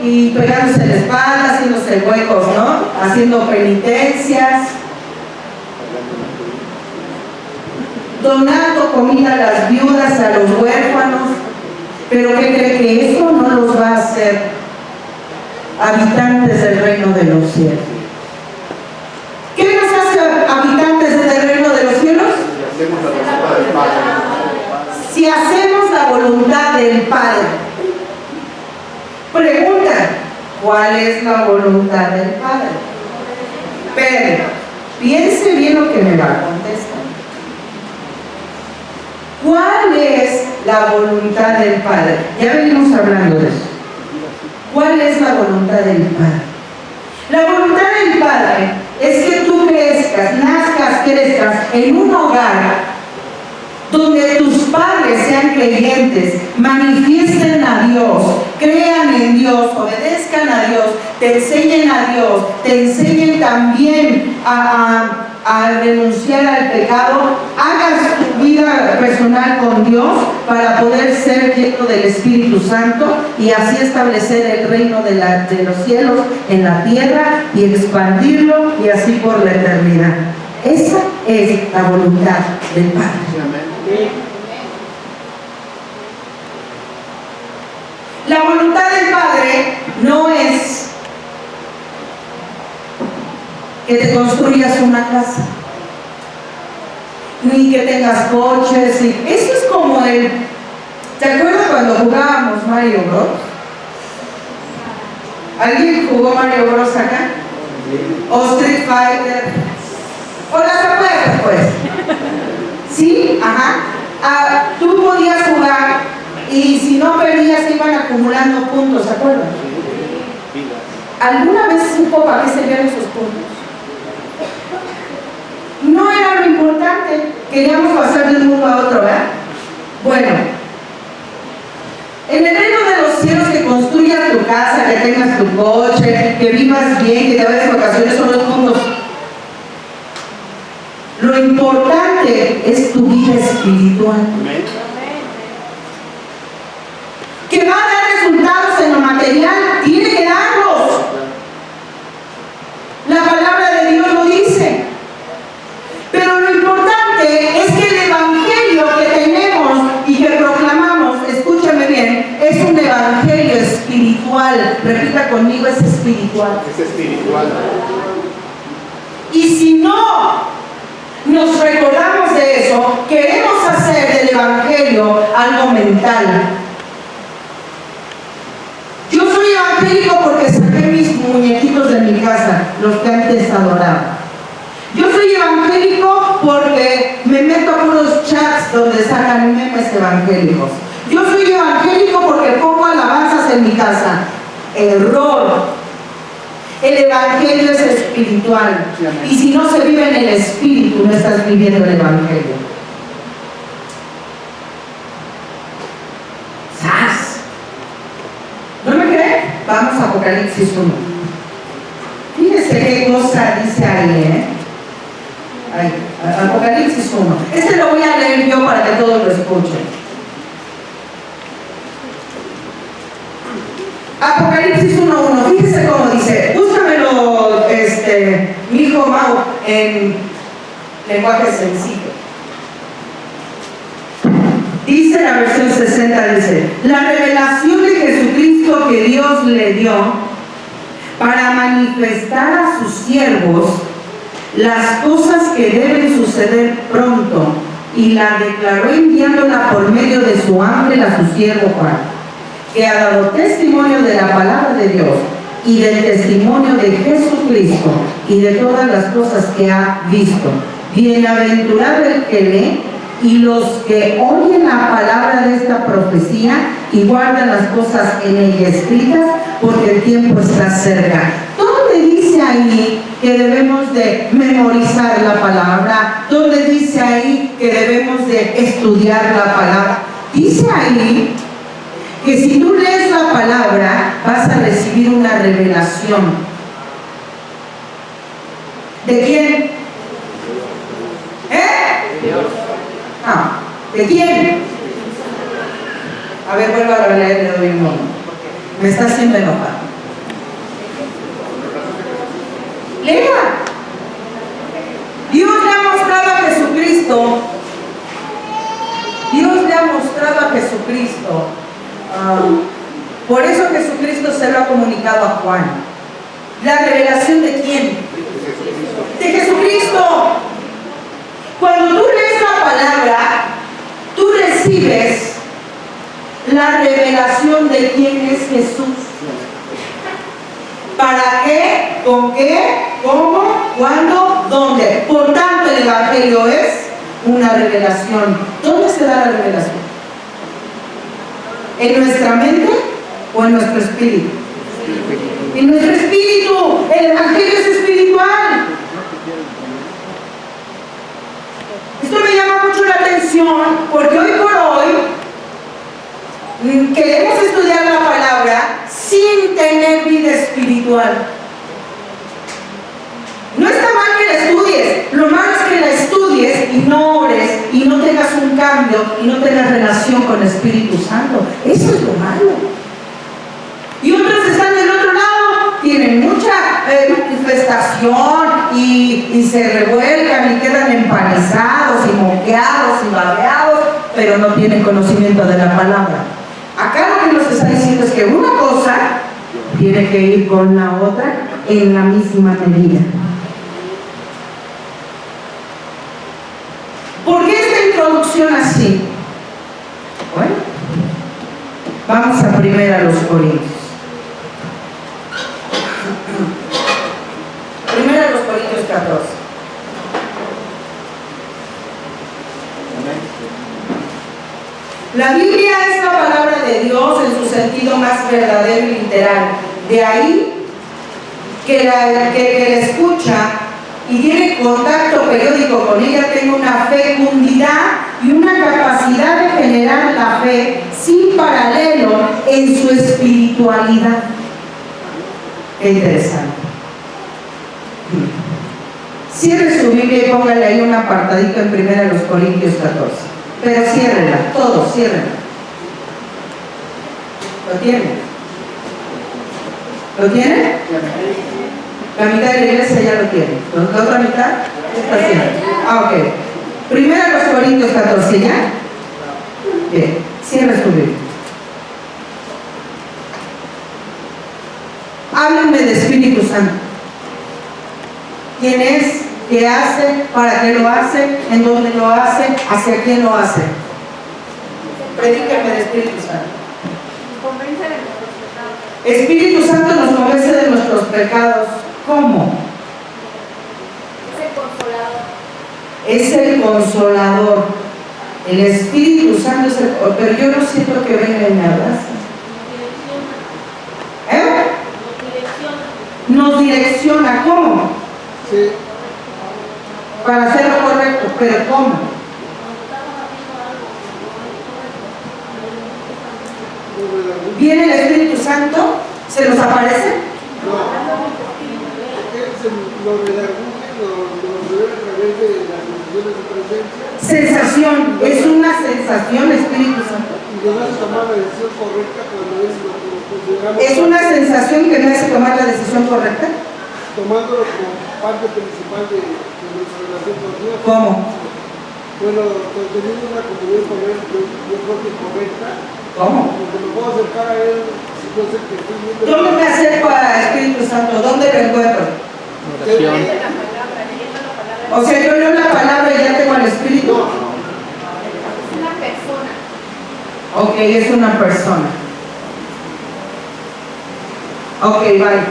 y pegándose en la espalda, haciéndose huecos, ¿no? Haciendo penitencias, donando comida a las viudas, a los huérfanos. Pero ¿qué cree? Que eso no los va a hacer habitantes del reino de los cielos. ¿Qué nos hace habitantes del reino de los cielos? Si hacemos la voluntad del Padre. Pregunta, ¿cuál es la voluntad del Padre? Pero piense bien lo que me va a contestar. ¿Cuál es la voluntad del Padre? Ya venimos hablando de eso. ¿Cuál es la voluntad del Padre? La voluntad del Padre es que tú crezcas en un hogar donde tus padres sean creyentes, manifiesten a Dios, crean en Dios, obedezcan a Dios, te enseñen a Dios, te enseñen también a renunciar al pecado, hagas tu vida personal con Dios para poder ser lleno del Espíritu Santo y así establecer el reino de los cielos en la tierra y expandirlo y así por la eternidad. Esa es la voluntad del Padre. La voluntad del Padre no es que te construyas una casa, ni que tengas coches. Eso es como ¿te acuerdas cuando jugábamos Mario Bros? ¿Alguien jugó Mario Bros acá? ¿O Street Fighter? ¿O las apuestas, pues? ¿Sí? Ajá. Tú podías jugar y si no perdías iban acumulando puntos, ¿se acuerdan? ¿Alguna vez supo para qué servían esos puntos? No era lo importante, queríamos pasar de un mundo a otro, ¿verdad? Bueno, en el reino de los cielos, que construyas tu casa, que tengas tu coche, que vivas bien, que te vayas de vacaciones, son los puntos. Lo importante es tu vida espiritual. Que va a dar resultados en lo material, tiene que darlos. La palabra de Dios lo dice. Pero lo importante es que el evangelio que tenemos y que proclamamos, escúchame bien, es un evangelio espiritual. Repita conmigo, es espiritual. Es espiritual. Y si no nos recordamos de eso, queremos hacer del evangelio algo mental. Yo soy evangélico porque saqué mis muñequitos de mi casa, los que antes adoraba. Yo soy evangélico porque me meto a unos chats donde sacan memes evangélicos. Yo soy evangélico porque pongo alabanzas en mi casa. Error. El evangelio es espiritual. Y si no se vive en el espíritu, no estás viviendo el evangelio. ¡Sas! ¿No me creen? Vamos a Apocalipsis 1. Fíjense qué cosa dice ahí, Apocalipsis 1. Este lo voy a leer yo para que todos lo escuchen. Apocalipsis 1:1. Fíjense cómo dice. Búscamelo, mi hijo Mau, en lenguaje sencillo. Dice la versión 60, dice: la revelación de Jesucristo que Dios le dio para manifestar a sus siervos las cosas que deben suceder pronto, y la declaró enviándola por medio de su ángel a su siervo Juan, que ha dado testimonio de la palabra de Dios y del testimonio de Jesucristo y de todas las cosas que ha visto. Bienaventurado el que lee y los que oyen la palabra de esta profecía y guardan las cosas en ella escritas, porque el tiempo está cerca. ¿Dónde dice ahí que debemos de memorizar la palabra? ¿Dónde dice ahí que debemos de estudiar la palabra? Dice ahí que si tú lees la palabra vas a recibir una revelación. ¿De quién? ¿De quién? A ver, vuelvo a leer, le doy un momento. Me está haciendo enojar. Lea. Dios le ha mostrado a Jesucristo. Dios le ha mostrado a Jesucristo. Por eso Jesucristo se lo ha comunicado a Juan. ¿La revelación de quién? De Jesucristo. Cuando tú lees la palabra, tú recibes la revelación de quién es Jesús. ¿Para qué? ¿Con qué? ¿Cómo? ¿Cuándo? ¿Dónde? Por tanto, el Evangelio es una revelación. ¿Dónde se da la revelación? ¿En nuestra mente o en nuestro espíritu? En nuestro espíritu. El Evangelio es espiritual. Esto me llama mucho la atención porque hoy por hoy queremos estudiar la palabra sin tener vida espiritual. No está mal que la estudies, lo malo es que la estudies y no ores y no tengas un cambio y no tengas relación con el Espíritu Santo. Eso es lo malo. Y otros están del otro lado, tienen mucha manifestación y se revuelcan y quedan empanizados y moqueados y babeados, pero no tienen conocimiento de la palabra. Acá lo que nos está diciendo es que una cosa tiene que ir con la otra en la misma medida. ¿Por qué esta introducción así? Bueno, vamos a primera los Corintios. Primera los Corintios 14. La Biblia es la palabra de Dios en su sentido más verdadero y literal. De ahí que la escucha y tiene contacto periódico con ella tenga una fecundidad y una capacidad de generar la fe sin paralelo en su espiritualidad. Qué interesante. Cierre su Biblia y póngale ahí un apartadito en primera de los Corintios 14. Pero ciérrenla, todos, ciérrenla. ¿Lo tienen? ¿Lo tienen? La mitad de la iglesia ya lo tiene. ¿La otra mitad? ¿Qué está haciendo? Ok. Primera los Corintios 14, ¿ya? Bien, cierre su Biblia. Háblenme de Espíritu Santo. ¿Quién es? ¿Qué hace? ¿Para qué lo hace? ¿En dónde lo hace? ¿Hacia quién lo hace? Predíquenme de Espíritu Santo. Convence de nuestros pecados. Espíritu Santo nos convence de nuestros pecados. ¿Cómo? Es el consolador. Es el consolador. El Espíritu Santo es el... Pero yo no siento que venga y me abraza. Nos direcciona. ¿Cómo? Sí. Para hacer lo correcto. ¿Pero cómo? ¿Viene el Espíritu Santo? ¿Se nos aparece? Lo revela a través de las sensaciones de presencia. Sensación, es una sensación, Espíritu Santo. Y nos hace tomar la decisión correcta cuando es lo que consideramos. Es una sensación que me hace tomar la decisión correcta. Tomándolo como parte principal de nuestra relación con Dios. ¿Cómo? Bueno, teniendo una comunión con Él, yo creo que correcta. ¿Cómo? Porque me puedo acercar a Él si yo sé que estoy viendo. ¿Dónde me acerco a Espíritu Santo? ¿Dónde lo encuentro? Leyendo la palabra. O sea, yo leo la palabra y ya tengo al Espíritu. Es una persona. Ok, es una persona. Ok, bye.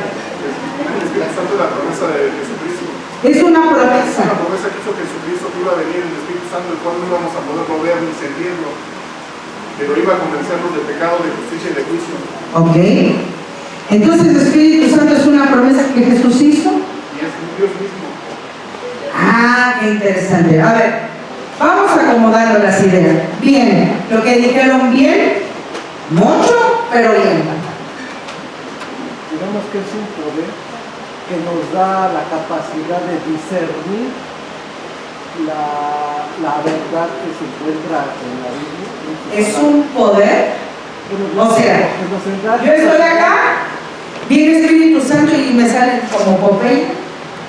Es la promesa de Jesucristo. Es una Es promesa. una promesa que hizo Jesucristo que iba a venir el Espíritu Santo, el cual no íbamos a poderlo ver ni sentirlo, pero iba a convencernos de pecado, de justicia y de juicio. Ok. Entonces el Espíritu Santo es una promesa que Jesús hizo. Y es Dios mismo. Ah, qué interesante. A ver, vamos acomodando las ideas. Bien, lo que dijeron bien, mucho, pero bien. Digamos que es un poder que nos da la capacidad de discernir la verdad que se encuentra en la Biblia. Es un poder. O sea, yo estoy acá, viene Espíritu Santo y me sale como Popeye.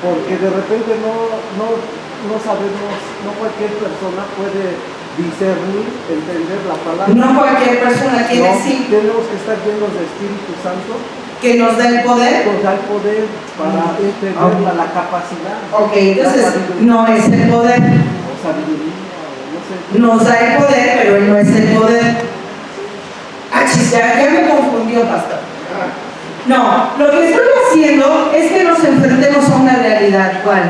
porque de repente no sabemos, no cualquier persona puede discernir, entender la palabra. No cualquier persona tiene, No, sí, tenemos que estar llenos de Espíritu Santo, que nos da el poder. nos da el poder para entender Ok. la capacidad. Ok, entonces no es el poder. O sabiduría, o no sé. Nos da el poder, pero él no es el poder. Ah, chis, ya me confundió, pastor. No, lo que estoy haciendo es que nos enfrentemos a una realidad. ¿Cuál?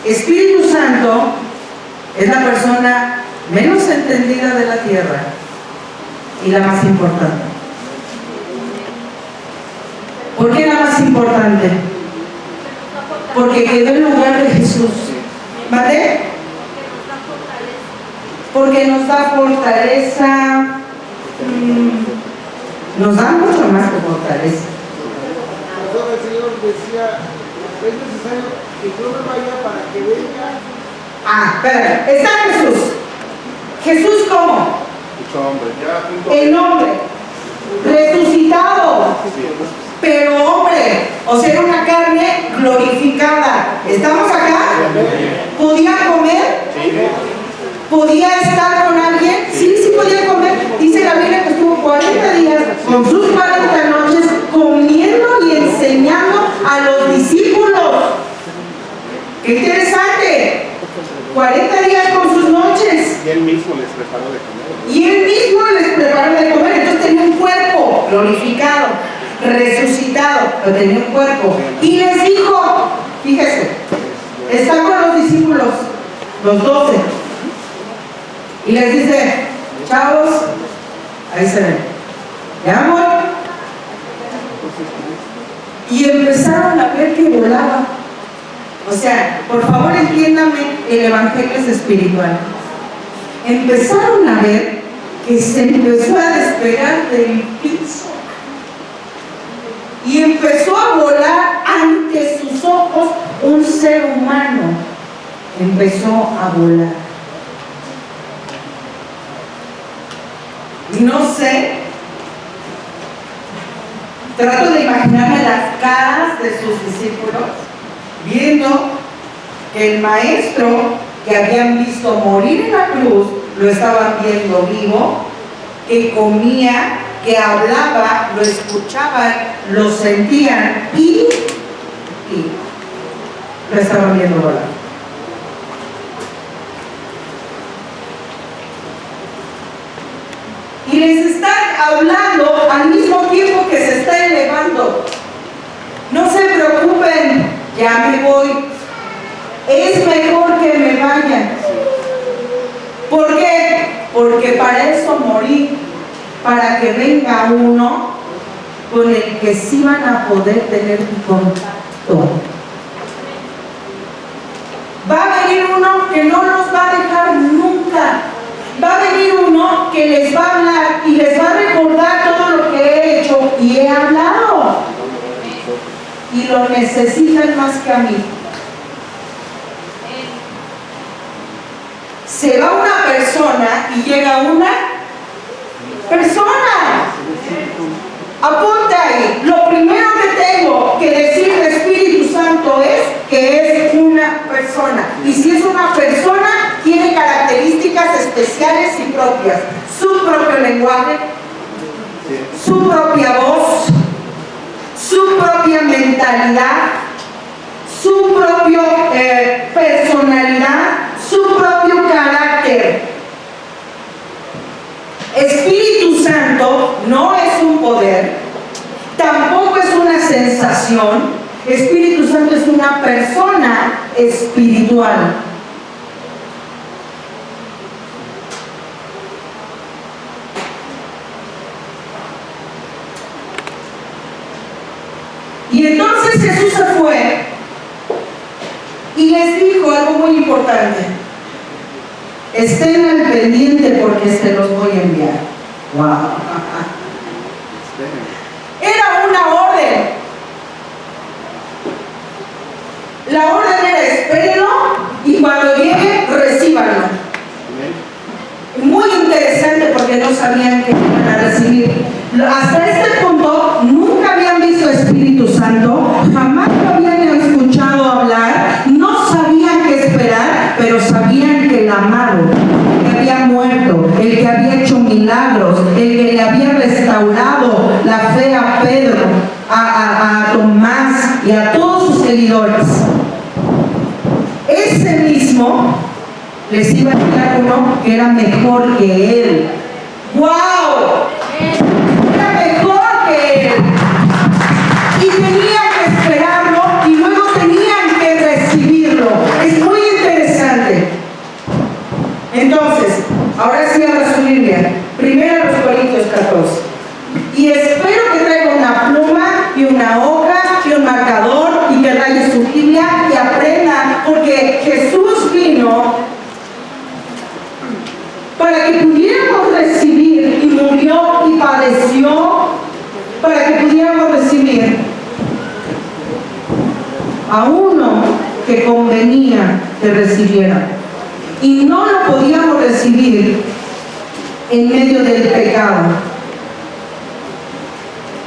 Espíritu Santo es la persona menos entendida de la tierra y la más importante. ¿Por qué la más importante? Porque quedó en lugar de Jesús. ¿Vale? Porque nos da fortaleza. Nos da mucho más que fortaleza. Pastor, el Señor decía, es necesario que yo me vaya para que venga. Ah, espera, está Jesús. ¿Jesús cómo? Mucho hombre. Ya, punto. El hombre resucitado, pero hombre, o sea, era una carne glorificada. ¿Estamos acá? ¿Podía comer? ¿Podía estar con alguien? Sí, sí podía comer. Dice la Biblia que estuvo 40 días con sus 40 noches comiendo y enseñando a los discípulos. ¡Qué interesante! 40 días con sus noches. Y él mismo les preparó de comer. Y él mismo les preparó de comer. Entonces tenía un cuerpo glorificado, resucitado, pero tenía un cuerpo. Y les dijo, fíjese, está con los discípulos, los 12. Y les dice, chavos, ahí se ven, ya voy. Y empezaron a ver que volaba. O sea, por favor entiéndame, el evangelio es espiritual. Empezaron a ver que se empezó a despegar del piso y empezó a volar ante sus ojos un ser humano. Empezó a volar. Y no sé, trato de imaginarme las caras de sus discípulos viendo que el maestro que habían visto morir en la cruz lo estaban viendo vivo, que comía, que hablaba, lo escuchaban, lo sentían y lo estaban viendo volar. Y les están hablando al mismo tiempo que se está elevando. No se preocupen, ya me voy. Es mejor que me vayan. ¿Por qué? Porque para eso morí, para que venga uno con el que sí van a poder tener un contacto. Va a venir uno que no los va a dejar nunca. Va a venir uno que les va a hablar y les va a recordar todo lo que he hecho y he hablado. Y lo necesitan más que a mí. Se va una persona y llega una persona. Apunta ahí. Lo primero que tengo que decir de Espíritu Santo es que es una persona. Y si es una persona, tiene características especiales y propias. Su propio lenguaje, su propia voz, su propia mentalidad, su propia personalidad, su propio carácter. Espíritu Santo no es un poder, tampoco es una sensación. Espíritu Santo es una persona espiritual. Y entonces Jesús se fue y les dijo algo muy importante. Estén al pendiente porque se los voy a enviar. Wow. Era una orden. La orden era espérenlo y cuando llegue, recíbanlo. Muy interesante porque no sabían que iban a recibir. Hasta este punto nunca habían visto Espíritu Santo, jamás lo habían escuchado. y a todos sus seguidores. Ese mismo les iba a decir uno que era mejor que él. ¡Wow! Era mejor que él. Y tenían que esperarlo y luego tenían que recibirlo. Es muy interesante. Entonces, ahora sí abra su Biblia. Primero los Corintios 14. Y espero que traiga una pluma y una hoja y un marcador y que raye su Biblia y aprenda, porque Jesús vino para que pudiéramos recibir y murió y padeció para que pudiéramos recibir a uno que convenía que recibiera. Y no lo podíamos recibir en medio del pecado.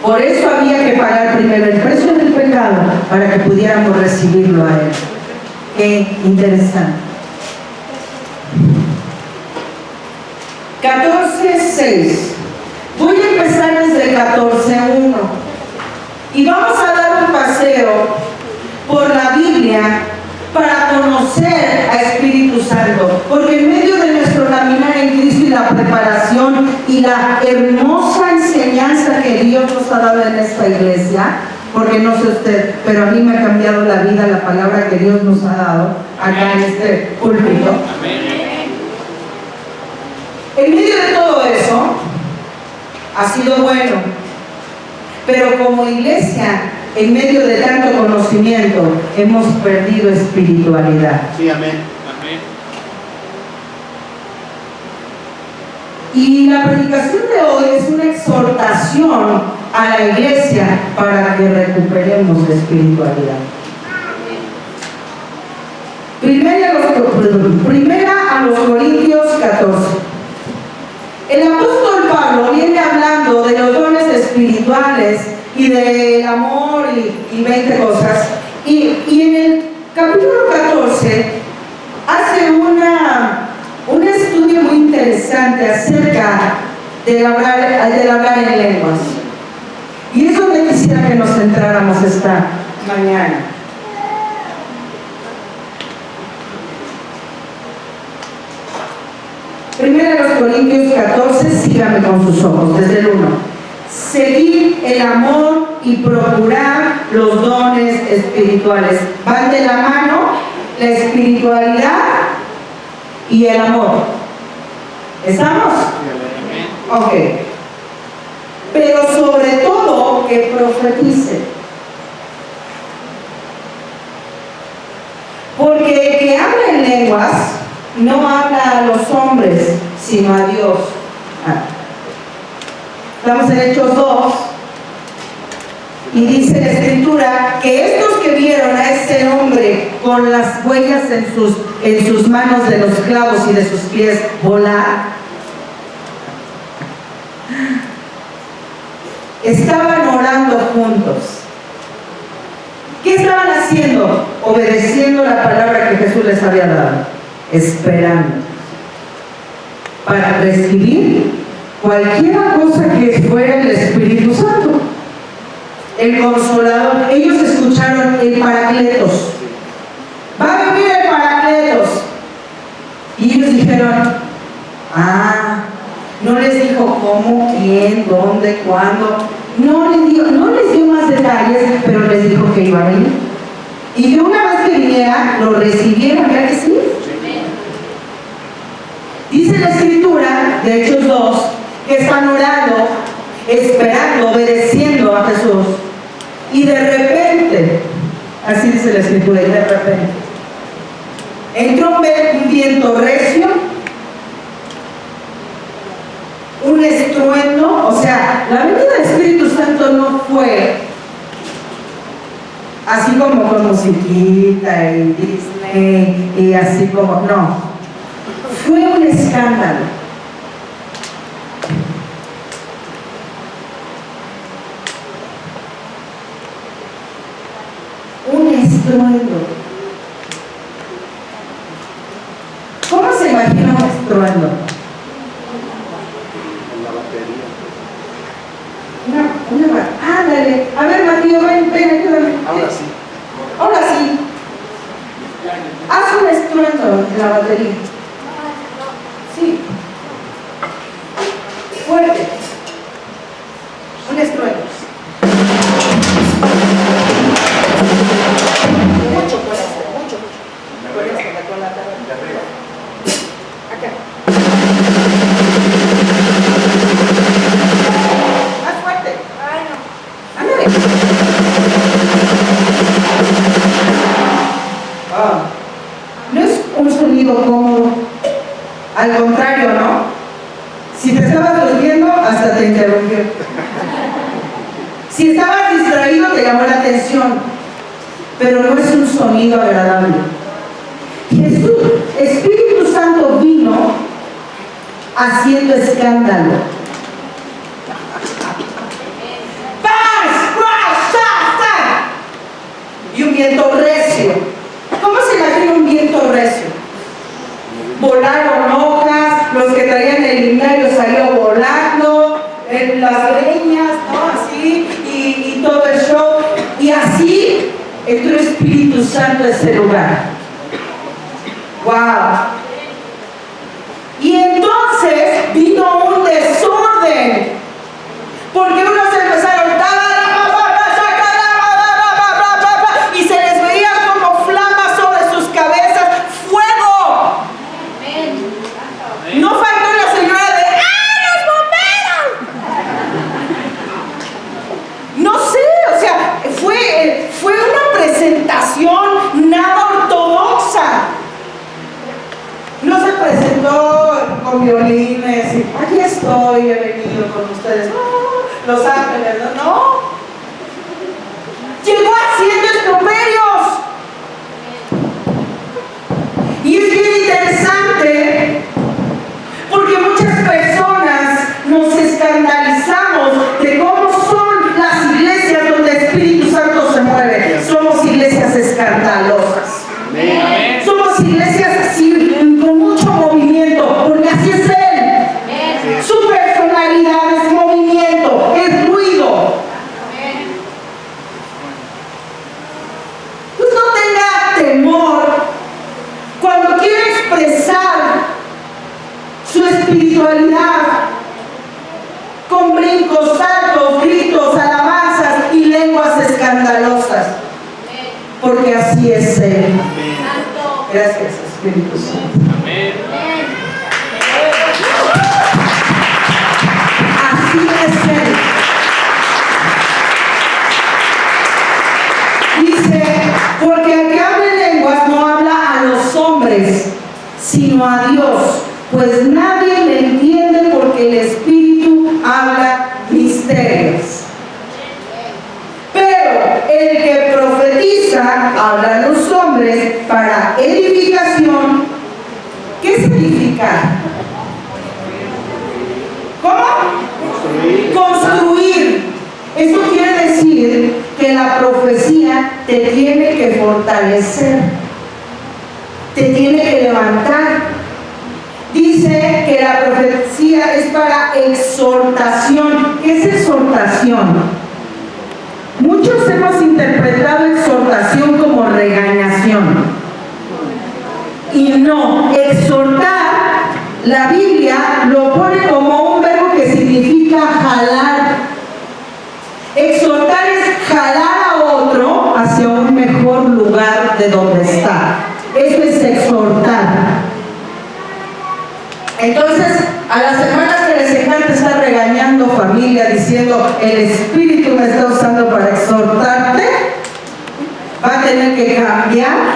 Por eso había que pagar primero el precio del pecado para que pudiéramos recibirlo a Él. Qué interesante. 14:6. Voy a empezar desde el 14:1 y vamos a dar un paseo por la Biblia para conocer a Espíritu Santo, porque en medio de nuestro caminar en Cristo y la preparación y la hermosa enseñanza que Dios nos ha dado en esta iglesia, porque no sé usted, pero a mí me ha cambiado la vida la palabra que Dios nos ha dado acá en este púlpito. En medio de todo eso, ha sido bueno, pero como iglesia, en medio de tanto conocimiento, hemos perdido espiritualidad. Sí, amén. Y la predicación de hoy es una exhortación a la iglesia para que recuperemos la espiritualidad. Primera a los Corintios 14. El apóstol Pablo viene hablando de los dones espirituales y del amor y 20 cosas. Y en el capítulo 14 hace un estudio muy interesante acerca del hablar en lenguas. Y es donde quisiera que nos centráramos esta mañana. Primera de los Corintios 14, síganme con sus ojos, desde el 1. Seguid el amor y procurar los dones espirituales. Van de la mano la espiritualidad y el amor. ¿Estamos? Ok. Pero sobre todo que profetice. Porque el que habla en lenguas no habla a los hombres, sino a Dios. Estamos en Hechos 2 y dice la Escritura que estos que vieron a ese hombre con las huellas en sus manos de los clavos y de sus pies volar, estaban orando juntos. ¿Qué estaban haciendo? Obedeciendo la palabra que Jesús les había dado, esperando para recibir cualquier cosa que fuera el Espíritu Santo, el Consolador. Ellos escucharon el Paracletos. Va a venir el Paracletos. Y ellos dijeron, no les dijo cómo, quién, dónde, cuándo. No les dio más detalles, pero les dijo que iba a venir. Y que una vez que viniera, lo recibieron, ¿verdad que sí? Dice la Escritura de Hechos 2 que están orando, esperando, obedeciendo a Jesús. Y de repente, así dice la Escritura, y de repente, entró un viento recio, un estruendo. O sea, la venida del Espíritu Santo no fue así como con musiquita y Disney y así como, no. Fue un escándalo. Un estruendo. ¿Cómo se imagina un estruendo? Ándale. A ver, Matías, ven, ayúdame. Ahora sí. sonido en la batería? Sí. Fuerte. Un estruendo. Mucho puede ser, mucho. Puede ser con la tabla. Acá. Más fuerte. Ándale. No es un sonido cómodo. Al contrario, ¿no? Si te estabas durmiendo, hasta te interrumpió. Si estabas distraído, te llamó la atención. Pero no es un sonido agradable. Jesús, Espíritu Santo vino haciendo escándalo. ¡Paz! ¡Paz! ¡Ta! ¡Ta! Y un viento recio. ¿Cómo se imagina un viento recio? Volaron hojas, los que traían el lindario salió volando, las leñas, ¿no? Así, y todo el show. Y así entró Espíritu Santo a ese lugar. ¡Wow! Y entonces vino un desorden, porque unos empezaron y se les veía como flamas sobre sus cabezas, fuego. No faltó la señora de ¡ah, los bomberos! No sé, o sea, fue una presentación nada ortodoxa. No se presentó con violines y aquí estoy, he venido con ustedes. No, Los Ángeles, no. Llegó haciendo estroperios. Y es bien interesante porque muchas personas nos escandalizamos de cómo son las iglesias donde el Espíritu Santo se mueve. Somos iglesias escandalosas. Somos iglesias así, con mucho movimiento, porque así es Él. Su personalidad es movimiento, es ruido. Pues no tenga temor cuando quiere expresar su espiritualidad con brincos, saltos, gritos, alabanzas y lenguas escandalosas, porque así es Él. Gracias, Espíritu Santo. Así es Él. Dice, porque el que habla en lenguas no habla a los hombres, sino a Dios, pues nadie le entiende porque el Espíritu habla misterios. Pero el que profetiza habla a los hombres para edificación. ¿Qué es edificar? ¿Cómo? Construir. Eso quiere decir que la profecía te tiene que fortalecer, te tiene que levantar. Dice que la profecía es para exhortación. ¿Qué es exhortación? Muchos hemos interpretado exhortación como regañación. Y no, exhortar, la Biblia lo pone como un verbo que significa jalar. Exhortar es jalar a otro hacia un mejor lugar de donde está. Eso es exhortar. Entonces, a las hermanas que les encanta estar regañando familia, diciendo, el Espíritu me está usando para exhortarte, va a tener que cambiar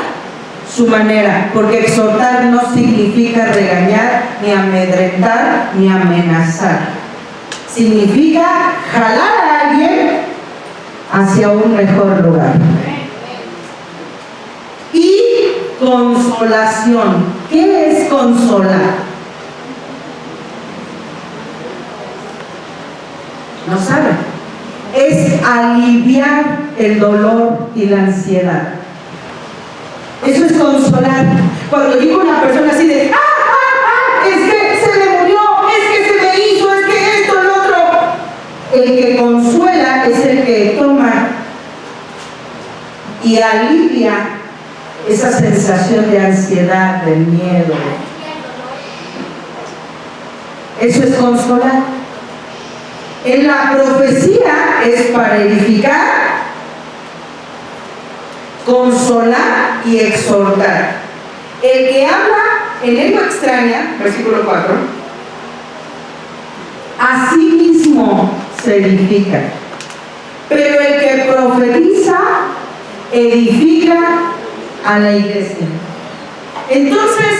su manera, porque exhortar no significa regañar, ni amedrentar, ni amenazar. Significa jalar a alguien hacia un mejor lugar. Y consolación. ¿Qué es consolar? No saben. Es aliviar el dolor y la ansiedad. Eso es consolar. Cuando llega una persona así de es que se me murió, es que se me hizo, es que esto, el otro. El que consuela es el que toma y alivia esa sensación de ansiedad, de miedo. Eso es consolar. En la profecía es para edificar, consolar y exhortar. El que habla en lengua extraña, versículo 4, a sí mismo se edifica, pero el que profetiza edifica a la iglesia. Entonces,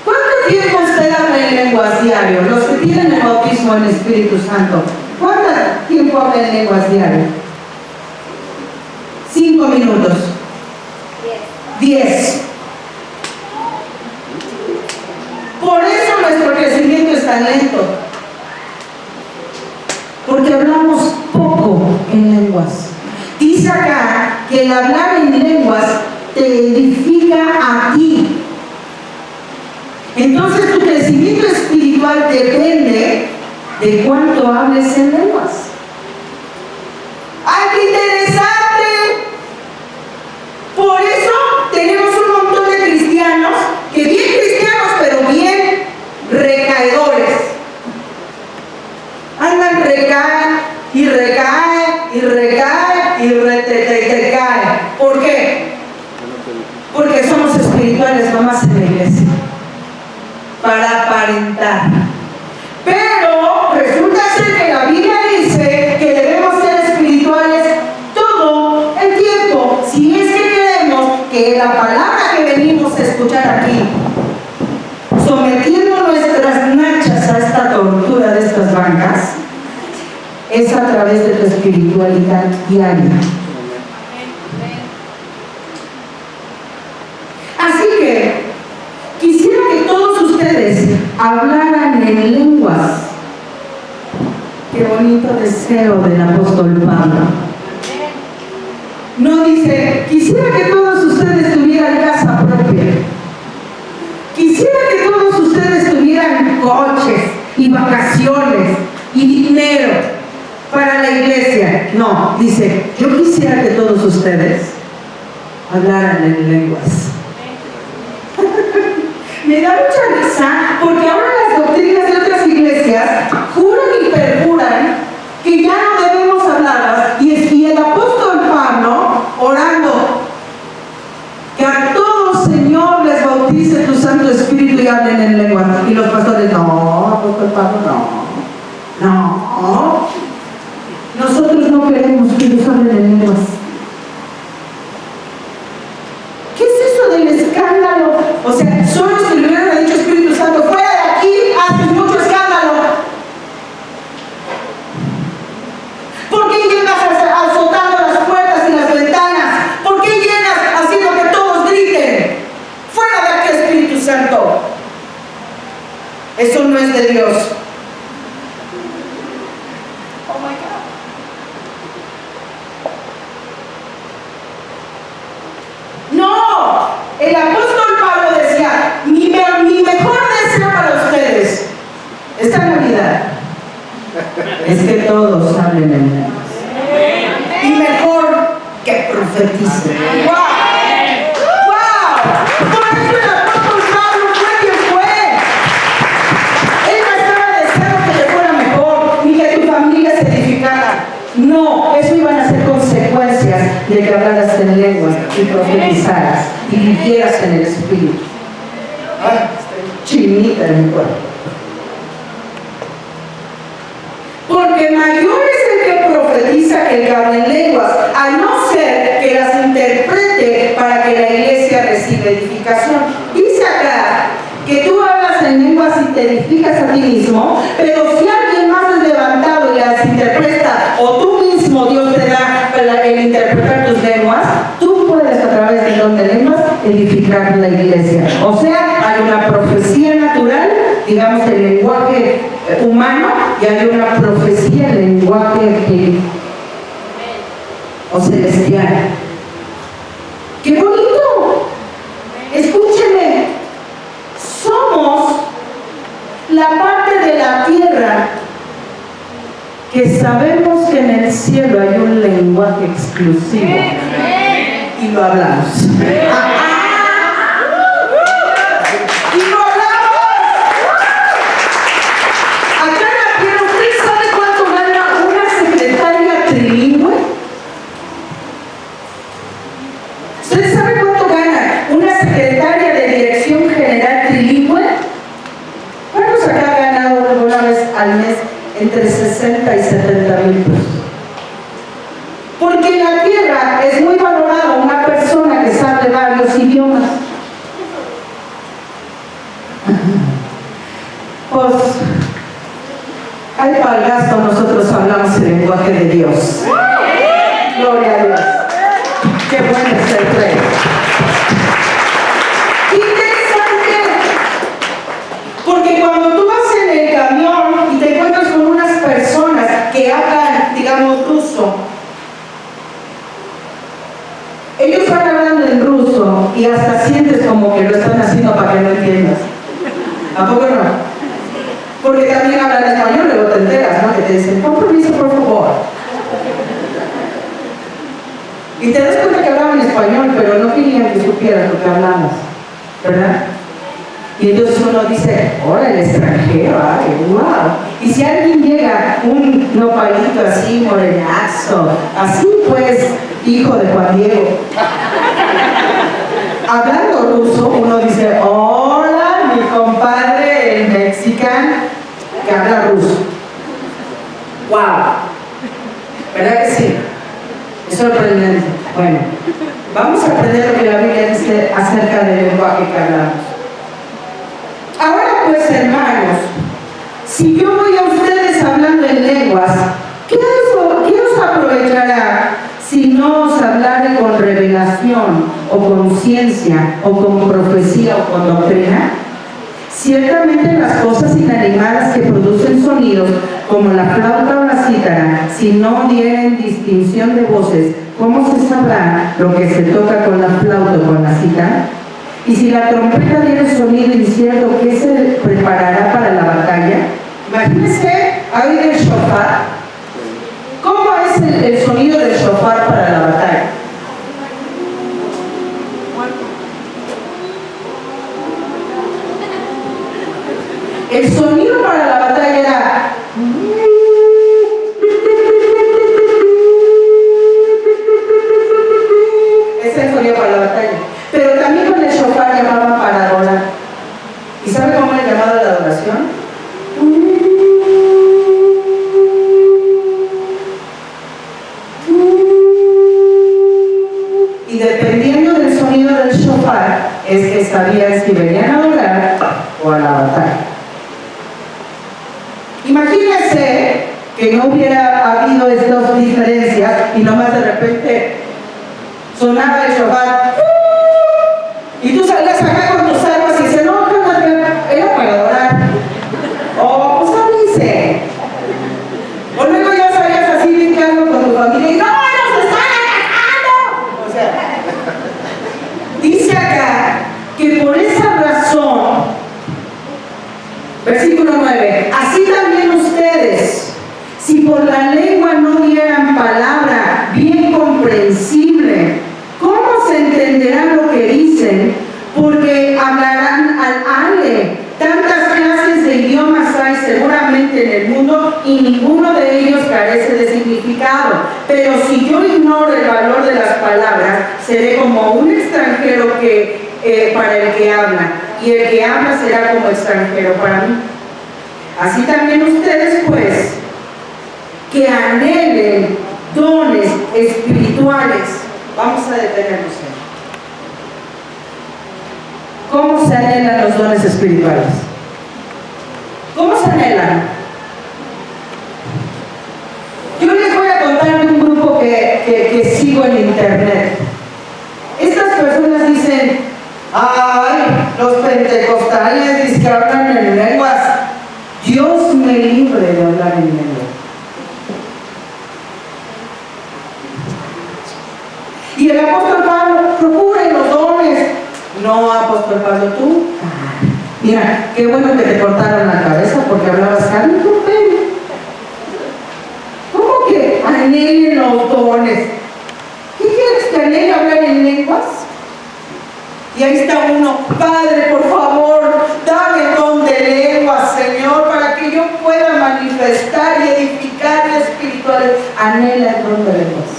¿cuánto tiempo usted habla en lenguas diario? Los que tienen el bautismo en el Espíritu Santo, ¿cuánto tiempo habla en lenguas diario? 5 minutos. 10. Por eso nuestro crecimiento es tan lento. Porque hablamos poco en lenguas. Dice acá que el hablar en lenguas te edifica a ti. Entonces tu crecimiento espiritual depende de cuánto hables en lenguas. ¡Ay, qué interesante! Por eso tenemos un montón de cristianos que bien cristianos, pero bien recaedores. Andan, recaen y recaen y recaen y recaen. ¿Por qué? Porque somos espirituales nomás en la iglesia, para aparentar. Pero resulta ser que la Biblia dice que debemos ser espirituales todo el tiempo, si es que queremos que la palabra que venimos a escuchar aquí, sometiendo nuestras nachas a esta tortura de estas bancas, es a través de tu espiritualidad diaria. Así que quisiera que todos ustedes hablaran en lenguas. Qué bonito deseo del apóstol Pablo. No dice, quisiera que todos ustedes tuvieran casa propia. Quisiera que todos ustedes tuvieran coches y vacaciones y dinero para la iglesia. No, dice, yo quisiera que todos ustedes hablaran en lenguas. Me da mucha risa porque ahora las doctrinas de otras iglesias juran y perjuran que ya no debemos hablarlas, y el apóstol Pablo orando que a todos, Señor, les bautice tu Santo Espíritu y hablen en lenguas, y los pastores, no, apóstol Pablo, no, nosotros no queremos que ellos hablen en lenguas. ¿Qué es eso del escándalo? O sea, son los que le hubieran dicho Espíritu Santo, fuera de aquí, haces mucho escándalo. ¿Por qué llegas azotando las puertas y las ventanas? ¿Por qué llegas haciendo que todos griten? Fuera de aquí, Espíritu Santo. Eso no es de Dios. Oh my God. No, el apóstol Pablo decía, mi mejor deseo para ustedes esta Navidad es que todos hablen en lenguas. Y mejor que profeticen. ¡Wow! ¡Wow! Por eso el apóstol Pablo fue quien fue. Él no estaba deseando que le fuera mejor ni que tu familia se edificara. No, eso iban a ser consecuencias de que hablaras en lenguas y profetizaras y vivieras en el Espíritu. Ay, chinita en mi cuerpo. Porque mayor es el que profetiza que el que habla en lenguas, a no ser que las interprete para que la iglesia reciba edificación. Dice acá que tú hablas en lenguas y te edificas a ti mismo, pero si alguien más es levantado y las interpreta, o tú mismo, Dios te da el interpretar tus lenguas, tú puedes a través del don de lenguas edificar la iglesia. O sea, hay una profecía natural, digamos el lenguaje humano, y hay una profecía, el lenguaje o celestial. ¡Qué bonito! Escúcheme, somos la parte de la tierra que sabemos que en el cielo hay un lenguaje exclusivo y lo hablamos. entre 60 y 70 mil pesos. Porque en la tierra es muy valorado una persona que sabe varios idiomas. Pues, hay para el gasto, nosotros hablamos el lenguaje de Dios. Gloria a Dios. Qué bueno es el Rey. Interesante. Porque cuando tú vas en el camión y te encuentras con unas personas que hablan, digamos, ruso, ellos van hablando en ruso y hasta sientes como que lo están haciendo para que no entiendas. ¿A poco no? Porque también hablan español, luego te enteras, ¿no? Que te dicen, con permiso, por favor. Y te das cuenta que hablaban español, pero no querían que supieras lo que hablabas, ¿verdad? Y entonces uno dice, ¡hola, el extranjero! ¡Ay, wow! Y si alguien llega, un nopalito así, morenazo, así pues, hijo de Juan Diego, hablando ruso, uno dice, ¡hola, mi compadre, el mexicano, que habla ruso! ¡Wow! ¿Verdad que sí? Es sorprendente. Bueno, vamos a aprender lo que la Biblia dice acerca del lenguaje que hablamos. Ahora pues, hermanos, si yo voy a ustedes hablando en lenguas, ¿qué os aprovechará si no os hablare con revelación, o con ciencia, o con profecía, o con doctrina? Ciertamente las cosas inanimadas que producen sonidos, como la flauta o la cítara, si no dieren distinción de voces, ¿cómo se sabrá lo que se toca con la flauta o con la cítara? Y si la trompeta diere sonido incierto, ¿qué se preparará para la batalla? Imagínense, ¿ha oído el shofar? ¿Cómo es el sonido del shofar para la batalla? El sonido para la batalla era... Ese es el sonido para la batalla. Pero también con el shofar llamaban para adorar. ¿Y sabe cómo le llamaban la adoración? Y dependiendo del sonido del shofar, es que sabían si venían a adorar o a la batalla. Imagínense que no hubiera habido estas diferencias y nomás de repente sonaba el shofar y tú salías acá con tus armas y dices, no, era para adorar. O pues avise. O luego ya salías así brincando con tu familia y no, nos están atacando. O sea, dice acá que por esa razón, versículo 9, así también ustedes, si por la lengua no dieran palabra bien comprensible, ¿cómo se entenderán lo que dicen? Porque hablarán al aire. Tantas clases de idiomas hay seguramente en el mundo y ninguno de ellos carece de significado. Pero si yo ignoro el valor de las palabras, seré como un extranjero para el que habla, y el que habla será como extranjero para mí. Así también ustedes, pues, que anhelen dones espirituales. Vamos a detenernos ahí. ¿Cómo se anhelan los dones espirituales? ¿Cómo se anhelan? Yo les voy a contar de un grupo que sigo en internet. Estas personas dicen, ay, los pentecostales dicen que hablan en lenguas. Dios me libre de hablar en lengua. Y el apóstol Pablo, procuren los dones. No, apóstol Pablo, tú. Mira, qué bueno que te cortaron la cabeza porque hablabas carne con pelo. ¿Cómo que anhelen los dones? ¿Qué quieres que anhele hablar en lenguas? Y ahí está uno, Padre, por favor, dame don de lenguas, Señor, para que yo pueda manifestar y edificar espirituales. Anhela el don de lenguas.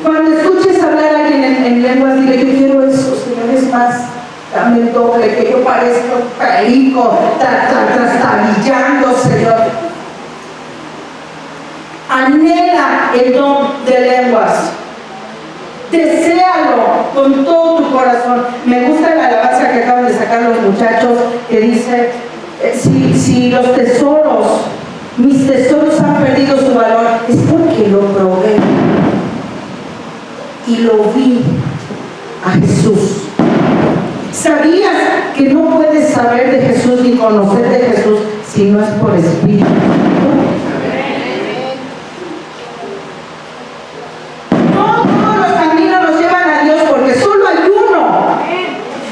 Cuando escuches hablar a alguien en lenguas, dile, yo quiero eso, Señor, es más, dame el doble, que yo parezca un perico, trastabillando, Señor. Anhela el don de lenguas. Deséalo con todo tu corazón. Me gusta la alabanza que acaban de sacar los muchachos, que dice, si los tesoros, mis tesoros han perdido su valor, es porque lo probé y lo vi a Jesús. ¿Sabías que no puedes saber de Jesús ni conocer de Jesús si no es por Espíritu? No todos los caminos nos llevan a Dios, porque solo hay uno.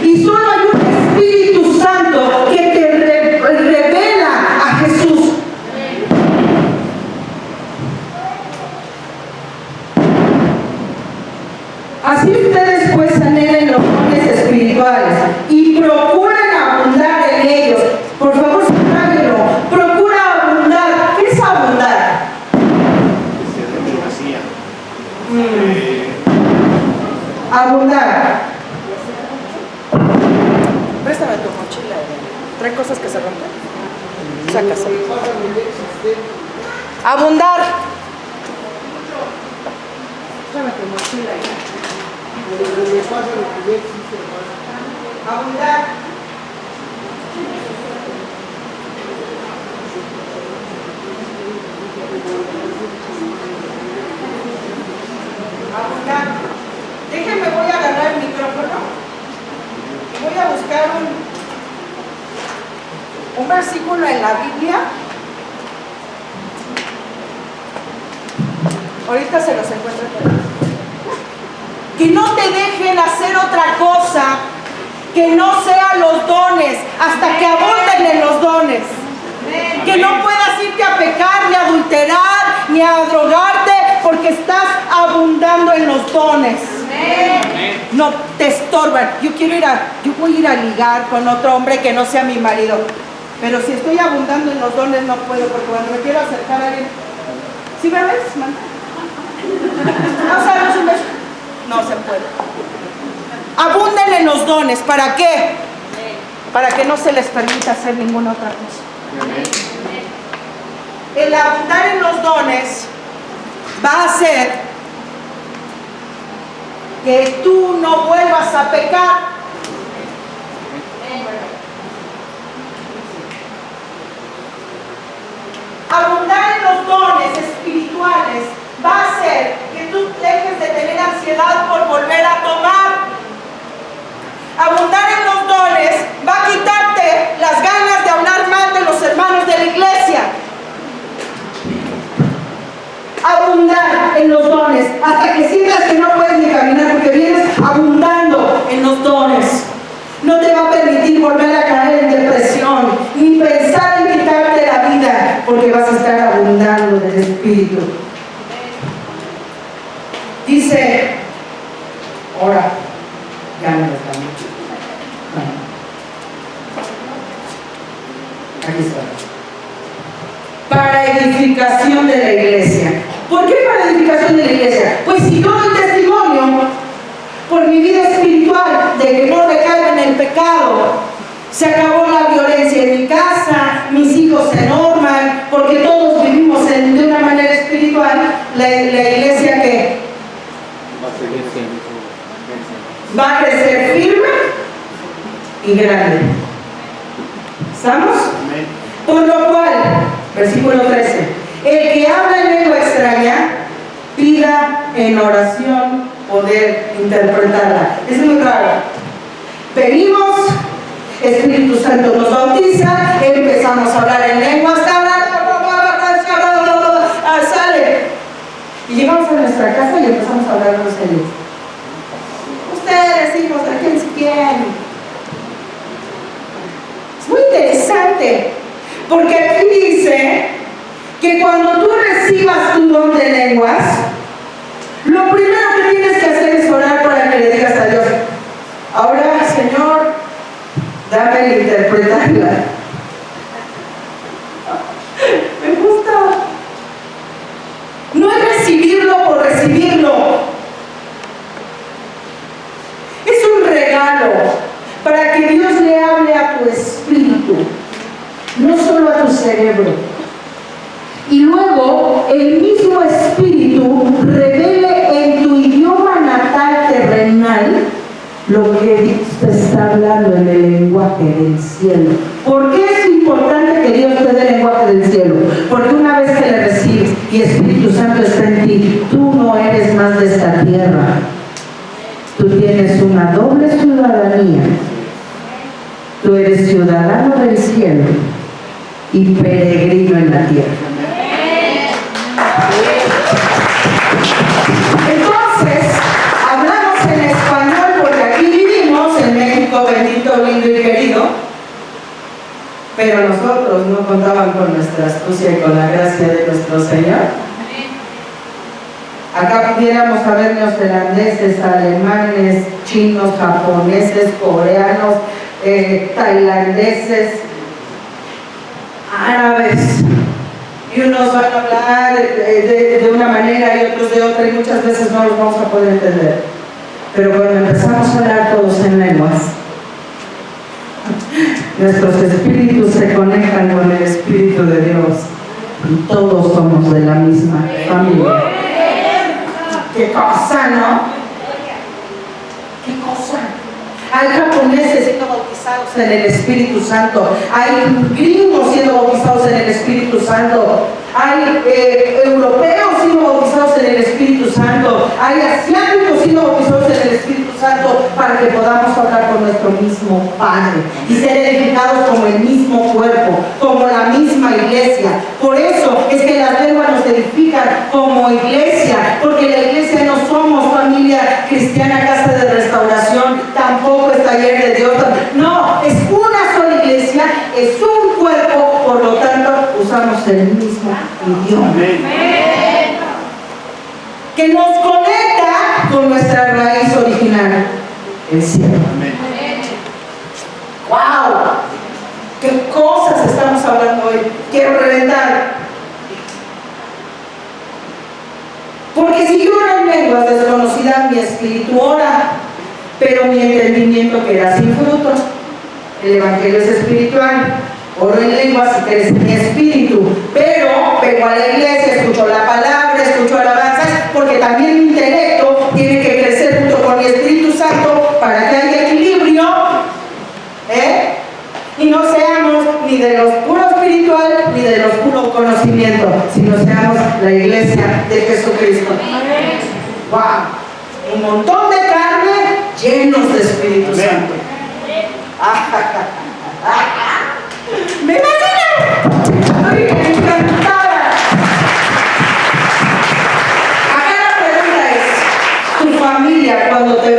Y solo hay un Espíritu Santo que te revela a Jesús. Así ustedes pues anhelen los dones espirituales y procuren abundar en ellos. Por favor, subrayelo. Procura abundar. ¿Qué es abundar? Abundar. Préstame tu mochila. Trae cosas que se rompen. Sácase. Abundar. Préstame tu mochila. Abundar. Abundar. Déjenme, voy a agarrar el micrófono y voy a buscar un versículo en la Biblia. Ahorita se los encuentro. Que no te dejen hacer otra cosa que no sean los dones, hasta que abunden en los dones. Que no puedas irte a pecar, ni a adulterar, ni a drogarte, porque estás abundando en los dones. No te estorban. Yo voy a ir a ligar con otro hombre que no sea mi marido. Pero si estoy abundando en los dones no puedo, porque cuando me quiero acercar a alguien, ¿sí me ves, man? No sabes un beso. No se puede. Abunden en los dones. ¿Para qué? Para que no se les permita hacer ninguna otra cosa. El abundar en los dones va a hacer que tú no vuelvas a pecar. Abundar en los dones espirituales va a hacer que tú dejes de tener ansiedad por volver a tomar. Abundar en los dones va a quitarte las ganas de hablar mal de los hermanos de la iglesia. Abundar en los dones hasta que sientas que no puedes ni caminar, porque vienes abundando en los dones. No te va a permitir volver a caer en depresión ni pensar en quitarte la vida, porque vas a estar abundando del Espíritu. Dice, ahora, ya no me está mucho. Aquí está. Para edificación de la iglesia. ¿Por qué para edificación de la iglesia? Pues si yo doy testimonio por mi vida espiritual de que no recaigo en el pecado, se acabó la violencia en mi casa, mis hijos se norman, porque todos vivimos de una manera espiritual, la iglesia que va a crecer firme y grande. ¿Estamos? Por lo cual, versículo 13, el que habla en lengua extraña, pida en oración poder interpretarla. Es muy raro. Venimos, Espíritu Santo nos bautiza, empezamos a hablar en lenguas, sale. Y llegamos a nuestra casa y empezamos a hablar los ellos. Ustedes, hijos de quién. Es muy interesante, porque aquí dice que cuando tú recibas tu don de lenguas, lo primero que tienes que hacer es orar para que le digas a Dios, ahora, Señor, dame el interpretarla. Me gusta. No es recibirlo por recibirlo. Es un regalo para que Dios le hable a tu espíritu, no solo a tu cerebro. Y luego el mismo hablando en el lenguaje del cielo. ¿Por qué es importante que Dios te dé el lenguaje del cielo? Porque una vez que le recibes y Espíritu Santo está en ti, tú no eres más de esta tierra. Tú tienes una doble ciudadanía. Tú eres ciudadano del cielo y peregrino en la tierra. Entonces, hablamos en español porque aquí vivimos en México, bendito, lindo y querido, pero nosotros no contaban con nuestra astucia y con la gracia de nuestro Señor. Acá pudiéramos haber neozelandeses, alemanes, chinos, japoneses, coreanos, tailandeses, árabes, y unos van a hablar de una manera y otros de otra, y muchas veces no los vamos a poder entender. Pero cuando empezamos a hablar todos en lenguas, nuestros espíritus se conectan con el Espíritu de Dios y todos somos de la misma familia. ¡Qué cosa, no! ¡Qué cosa! Hay japoneses siendo bautizados en el Espíritu Santo, hay gringos siendo bautizados en el Espíritu Santo, hay europeos siendo bautizados en el Espíritu Santo, hay asiáticos siendo bautizados en el Espíritu Santo, para que podamos hablar con nuestro mismo Padre y ser edificados como el mismo cuerpo, como la misma iglesia. Por eso es que las lenguas nos edifican como iglesia, porque la iglesia no somos familia cristiana, casa de restauración, tampoco es taller de Dios, no, es una sola iglesia, es un cuerpo, por lo tanto usamos el mismo idioma que nos conecta con nuestra raíz original, el cielo. ¡Wow! ¿Qué cosas estamos hablando hoy? Quiero reventar. Porque si yo oro en lenguas desconocidas, mi espíritu ora, pero mi entendimiento queda sin fruto. El evangelio es espiritual. Oro en lenguas y crece mi espíritu, pero vengo a la iglesia, escucho la palabra, escucho alabanzas, porque también mi intelecto tiene que crecer junto con mi Espíritu Santo para que haya equilibrio, y no seamos ni de los puro espiritual ni de los puro conocimiento, sino seamos la iglesia de Jesucristo. ¡Wow! Un montón de carne llenos de Espíritu Santo. ¡Me imagino! ¡Estoy encantada! Acá la pregunta es, ¿tu familia cuando te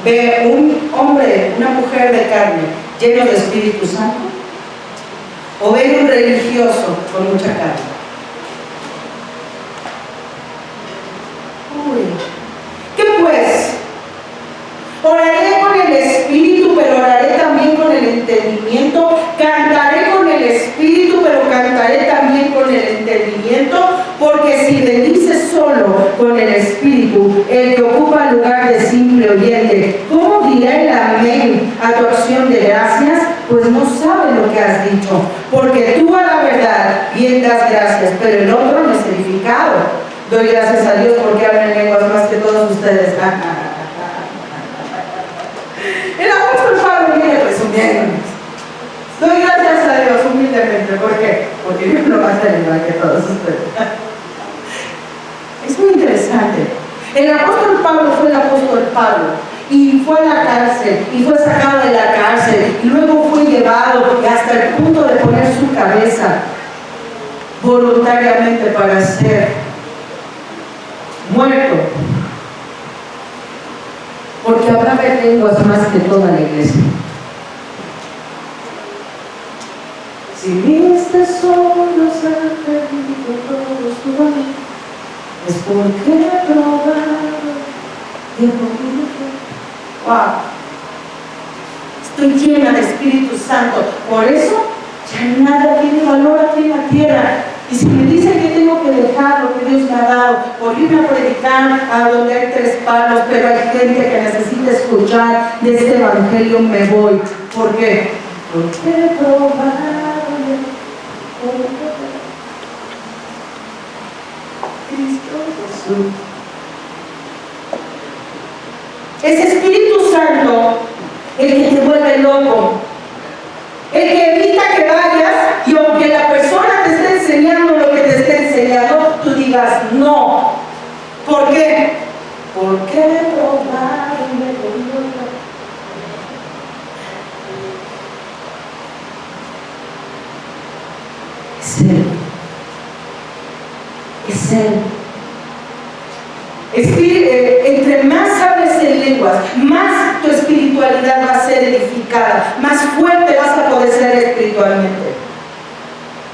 ve un hombre, una mujer de carne lleno de Espíritu Santo? ¿O ve un religioso con mucha carne? Uy. ¿Qué pues? Oraré con el Espíritu, pero oraré también con el entendimiento. Cantaré con el Espíritu, pero cantaré también con el entendimiento. Porque si bendices solo con el Espíritu, el que ocupa el lugar de simple oyente, ¿cómo dirá el amén a tu acción de gracias? Pues no sabe lo que has dicho. Porque tú a la verdad bien das gracias, pero el otro no es edificado. Doy gracias a Dios porque hablan en lenguas más que todos ustedes. El apóstol Pablo viene presumiendo. Doy gracias a Dios humildemente. ¿Por qué? Porque yo no más lengua que todos ustedes. Es muy interesante. El apóstol Pablo fue el apóstol Pablo. Y fue a la cárcel. Y fue sacado de la cárcel. Y luego fue llevado hasta el punto de poner su cabeza voluntariamente para ser muerto. Porque habrá lenguas más que toda la iglesia. Si mis tesoros han perdido todos tu amor, es porque he probado y he comido fe. ¡Wow! Estoy llena de Espíritu Santo. Por eso ya nada tiene valor aquí en la tierra. Y si me dicen que tengo que dejar lo que Dios me ha dado por irme a predicar a donde hay 3 palos, pero hay gente que necesita escuchar de este evangelio, me voy. ¿Por qué? Porque he probado Cristo Jesús. Ese Espíritu Santo el que te vuelve loco, el que evita que vayas y aunque la persona te esté enseñando lo que te esté enseñando, tú digas no. ¿Por qué? Porque probablemente es Él. Es Él. Entre más hables en lenguas, más tu espiritualidad va a ser edificada, más fuerte vas a poder ser espiritualmente.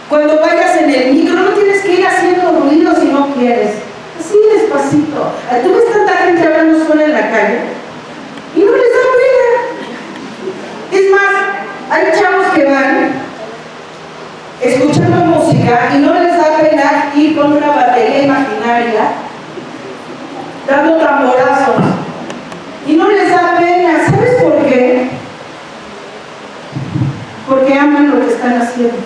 Cuando vayas en el micro no tienes que ir haciendo ruido si no quieres, así despacito. Tú ves tanta gente hablando sola en la calle y no les da pena. Es más, hay chavos que van escuchando música y no les da pena ir con una batería imaginaria dando tamborazos y no les da pena. ¿Sabes por qué? Porque aman lo que están haciendo.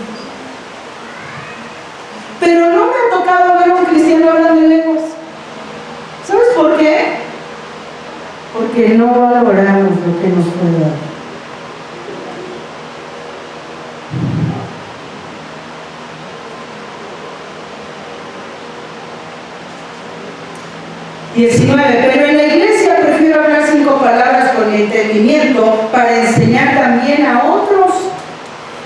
Pero no me ha tocado ver a un cristiano hablando en lenguas. ¿Sabes por qué? Porque no valoramos lo que nos fue dado. Pero en la iglesia prefiero hablar 5 palabras con entendimiento para enseñar también a otros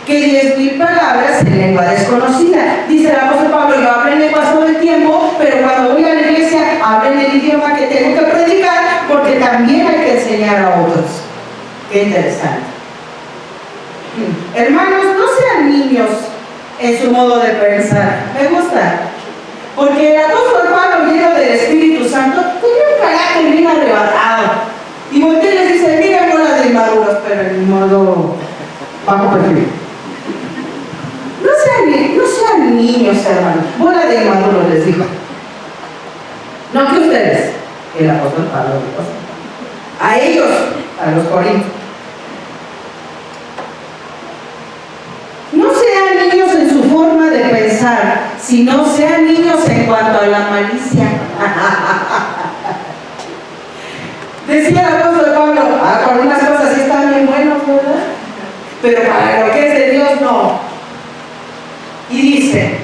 que 10,000 palabras en lengua desconocida. Dice el apóstol Pablo, yo hablo en lenguas todo el tiempo, pero cuando voy a la iglesia hablo en el idioma que tengo que predicar, porque también hay que enseñar a otros. Qué interesante. Hermanos, no sean niños en su modo de pensar. Me gusta. Porque el apóstol Pablo, lleno del Espíritu Santo, tenía un carácter bien arrebatado. Y voltea y les dice, miren bola de inmaduros, pero en modo bajo perfil. No sean niños, hermanos. Bola de inmaduros, les dijo. No que ustedes, el apóstol Pablo dijo. A ellos, a los corintios. No sean niños en su forma de pensar, sino sean niños en cuanto a la malicia. Decía el apóstol Pablo, con unas cosas sí están bien buenos, ¿verdad? Pero para lo que es de Dios, no. Y dice,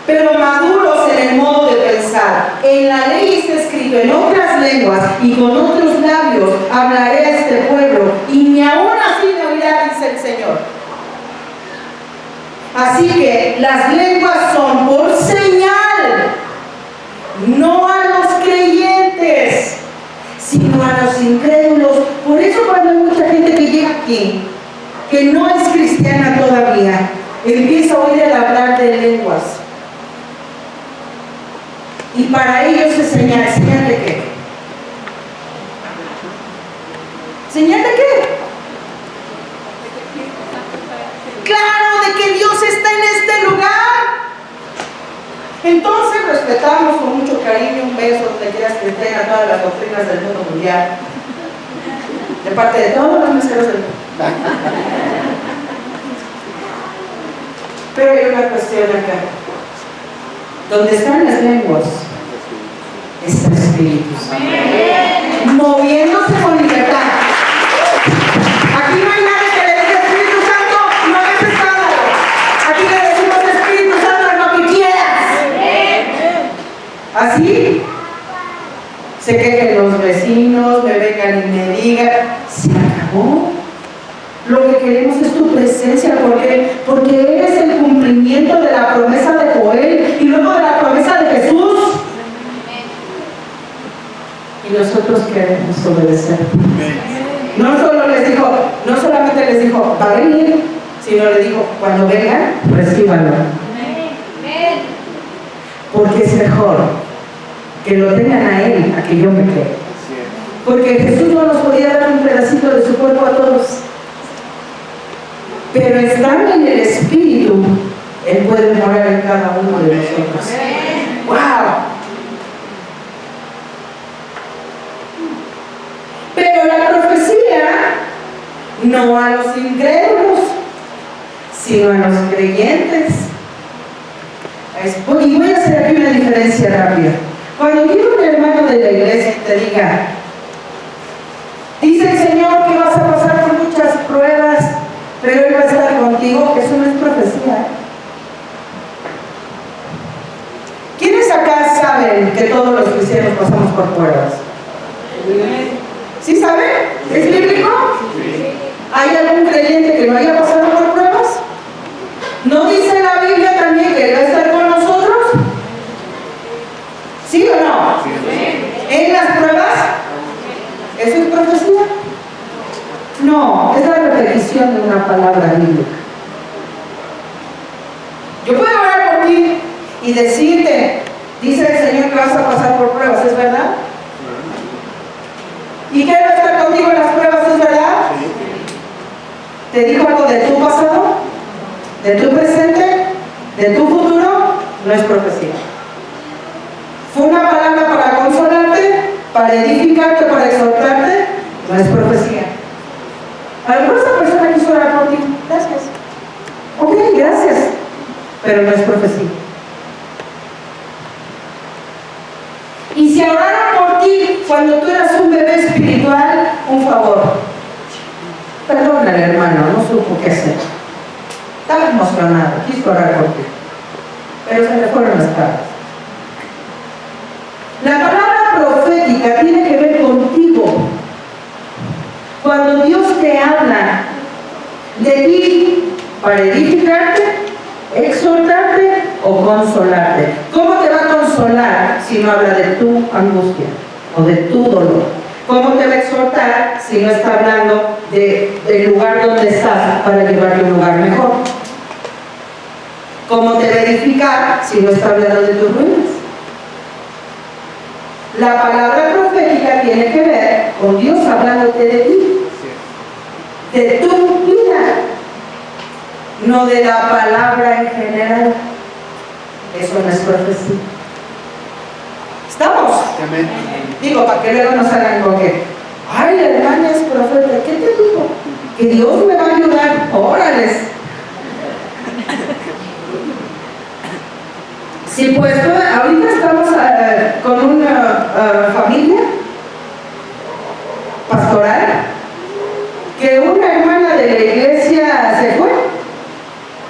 pero maduros en el modo de pensar. En la ley está escrito, en otras lenguas y con otros labios hablaré a este pueblo, y ni aún así me oirá, dice el Señor. Así que las lenguas son por señal, no a los creyentes, sino a los incrédulos. Por eso cuando hay mucha gente que llega aquí, que no es cristiana todavía, empieza a oír el hablar de lenguas. Y para ellos es señal. ¿Señal de qué? ¿Señal de qué? Claro, de que Dios está en este lugar. Entonces respetamos con mucho cariño, un beso donde quieras que estén a todas las doctrinas del mundo mundial, de parte de todos los meseros del mundo. Pero hay una cuestión acá. Donde están las lenguas, está el Espíritu Santo, moviéndose con libertad. Aquí no hay nadie que le diga Espíritu Santo, no hagas pecado. Aquí le decimos Espíritu Santo, haz lo que quieras. Así se quejen los vecinos, me vengan y me digan, se acabó. Lo que queremos es tu presencia, porque eres el cumplimiento de la promesa de Joel y luego de la promesa de Jesús. Y nosotros queremos obedecer. No solamente les dijo, va a venir, sino le dijo, cuando vengan, recíbanlo. Porque es mejor que lo tengan a Él, a que yo me quede. Porque Jesús no nos podía dar un pedacito de su cuerpo a todos. Pero estando en el Espíritu, Él puede morar en cada uno de nosotros. ¡Wow! Pero la profecía, no a los incrédulos, sino a los creyentes. Y voy a hacer aquí una diferencia rápida. Cuando viene un hermano de la iglesia y te diga, dice el Señor que vas a pasar por muchas pruebas, pero Él va a estar contigo. Eso no es profecía. ¿Quiénes acá saben que todos los cristianos pasamos por pruebas? ¿Sí saben? ¿Es bíblico? ¿Hay algún creyente que no haya pasado por pruebas? ¿No dice la Biblia también que Él va a estar con nosotros? ¿Sí o no? ¿En las pruebas? ¿Eso es profecía? No, es la repetición de una palabra bíblica. Yo puedo orar por ti y decirte, dice el Señor que vas a pasar por pruebas, ¿es verdad? ¿Y que Él va a estar contigo en las pruebas, es verdad? ¿Te dijo algo de tu pasado? ¿De tu presente? ¿De tu futuro? No es profecía. ¿Fue una palabra para consolarte? ¿Para edificarte? ¿Para exhortarte? No es profecía. A lo mejor esa persona quiso orar por ti. Gracias. Ok, gracias. Pero no es profecía. Y si oraron por ti cuando tú eras un bebé espiritual, un favor. Perdónale, hermano, no supo qué hacer. Estaba emocionado, quiso orar por ti. Pero se le fueron las cabras. La palabra profética tiene que ver contigo. Cuando Dios te habla de ti para edificarte, exhortarte o consolarte. ¿Cómo te va a consolar si no habla de tu angustia o de tu dolor? ¿Cómo te va a exhortar si no está hablando del lugar donde estás para llevarte a un lugar mejor? ¿Cómo te va a edificar si no está hablando de tus ruinas? La palabra profética tiene que ver con Dios hablándote de ti, de tu vida, no de la palabra en general. Eso no es profecía. ¿Estamos? Amén. Digo, para que luego nos hagan con que, ay, la hermana es profeta. ¿Qué te digo? Que Dios me va a ayudar. Órales. Sí, pues ahorita estamos con una familia pastoral que una hermana de la iglesia se fue